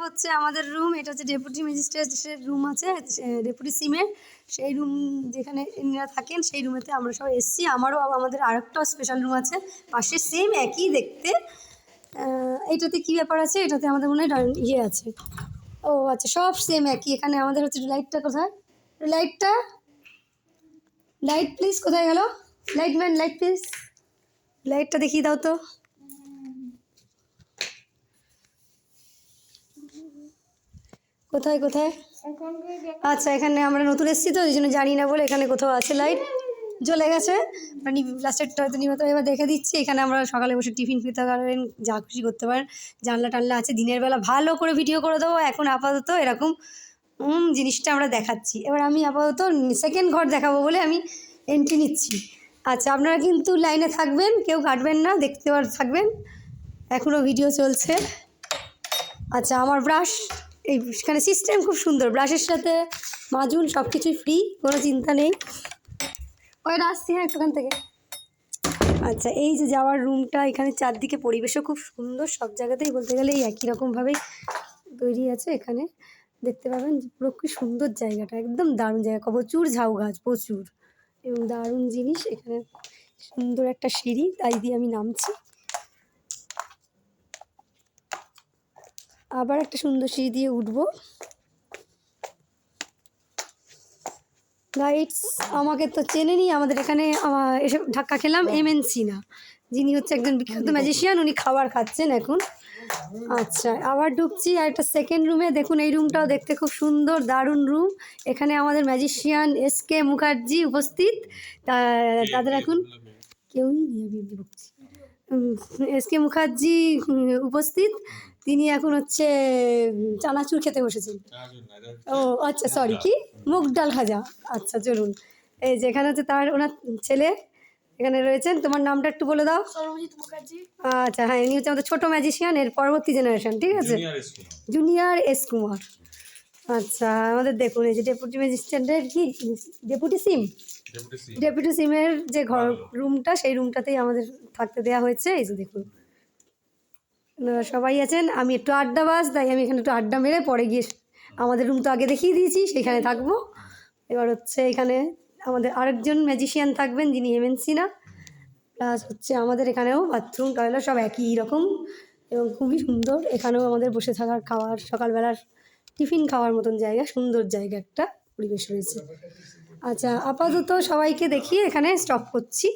হচ্ছে আমাদের রুম, এটা হচ্ছে ডেপুটি ম্যাজিস্ট্রেটের রুম আছে, ডেপুটি সিমের সেই রুম যেখানে এনারা থাকেন, সেই রুমেতে আমরা সবাই এসেছি। আমারও আমাদের আরেকটা স্পেশাল রুম আছে পাশে, সেম একই দেখতে। এইটাতে কী ব্যাপার আছে, এটাতে আমাদের মনে হয় ইয়ে আছে। ও আচ্ছা, সব সেম একই। এখানে আমাদের হচ্ছে লাইটটা কোথায়, লাইটটা, লাইট প্লিজ, কোথায় গেল লাইটম্যান, লাইট প্লিজ, লাইটটা দেখিয়ে দাও তো। কোথায় কোথায়? আচ্ছা, এখানে আমরা নতুন এসেছি তো, এই জন্য জানি না বলে এখানে কোথাও আছে লাইট, জ্বলে গেছে, লাস্টেরটা হয়তো নিমত। এবার দেখে দিচ্ছি, এখানে আমরা সকালে বসে টিফিন খেতে পারেন, যা খুশি করতে পারেন। জানলা টানলা আছে, দিনের বেলা ভালো করে ভিডিও করে দেবো। এখন আপাতত এরকম জিনিসটা আমরা দেখাচ্ছি। এবার আমি আপাতত সেকেন্ড ঘর দেখাবো বলে আমি এন্ট্রি নিচ্ছি। আচ্ছা, আপনারা কিন্তু লাইনে থাকবেন, কেউ কাটবেন না, দেখতে থাকবেন, এখনও ভিডিও চলছে। আচ্ছা, আমার ব্রাশ, এইখানে সিস্টেম খুব সুন্দর, ব্রাশের সাথে মাজুন সব কিছুই ফ্রি, কোনো চিন্তা নেই। ওই আসছি, হ্যাঁ এখান থেকে। আচ্ছা, এই যে যাওয়ার রুমটা, এখানে চারদিকে পরিবেশও খুব সুন্দর, সব জায়গাতেই বলতে গেলে এই একই রকমভাবেই তৈরি আছে। এখানে দেখতে পাবেন যে পুরো খুব সুন্দর জায়গাটা, একদম দারুণ জায়গা, প্রচুর ঝাউ গাছ, প্রচুর, এবং দারুণ জিনিস। এখানে সুন্দর একটা সিঁড়ি, তাই দিয়ে আমি নামছি। আবার একটা সুন্দর সিঁড়ি দিয়ে উঠবো। গাইডস আমাকে তো চেনেনি, আমাদের এখানে এসে ধাক্কা খেলাম এমএনসি না, যিনি হচ্ছে একজন বিখ্যাত ম্যাজিশিয়ান, উনি খাবার খাচ্ছেন এখন। আচ্ছা, আবার ঢুকছি আর একটা সেকেন্ড রুমে। দেখুন, এই রুমটাও দেখতে খুব সুন্দর, দারুণ রুম। এখানে আমাদের ম্যাজিশিয়ান এসকে মুখার্জি উপস্থিত, তাদের এখন কেউই নেই, এসকে মুখার্জি উপস্থিত। তিনি এখন হচ্ছে চানাচুর খেতে বসেছেন। ও আচ্ছা, সরি, কি মুগ ডাল ভাজা। আচ্ছা চলুন, এই যে এখানে হচ্ছে তার ওনার ছেলে এখানে রয়েছেন। তোমার নামটা একটু বলে দাও। সর্বজিৎ মুখার্জি। আচ্ছা, হ্যাঁ, ইনি হচ্ছে আমাদের ছোটো ম্যাজিশিয়ান, এর পরবর্তী জেনারেশন, ঠিক আছে, জুনিয়র এস কুমার। আচ্ছা, আমাদের দেখুন এই যে ডেপুটি ম্যাজিস্ট্রেটের কি ডেপুটি সিম, ডেপুটি সিমের যে ঘর রুমটা, সেই রুমটাতেই আমাদের থাকতে দেওয়া হয়েছে। এই যে দেখুন, ওনারা সবাই আছেন। আমি একটু আড্ডাবাজ, তাই আমি এখানে একটু আড্ডা মেরে পরে গিয়ে, আমাদের রুম তো আগে দেখিয়ে দিয়েছি, সেখানে থাকবো। এবার হচ্ছে এখানে আমাদের আরেকজন ম্যাজিশিয়ান থাকবেন, যিনি এমএনসি না, প্লাস হচ্ছে আমাদের এখানেও বাথরুম টয়লেট সব একই রকম এবং খুবই সুন্দর। এখানেও আমাদের বসে থাকার, খাওয়ার, সকালবেলার টিফিন খাওয়ার মতন জায়গা, সুন্দর জায়গা, একটা পরিবেশ রয়েছে। আচ্ছা, আপাতত সবাইকে দেখিয়ে এখানে স্টপ করছি।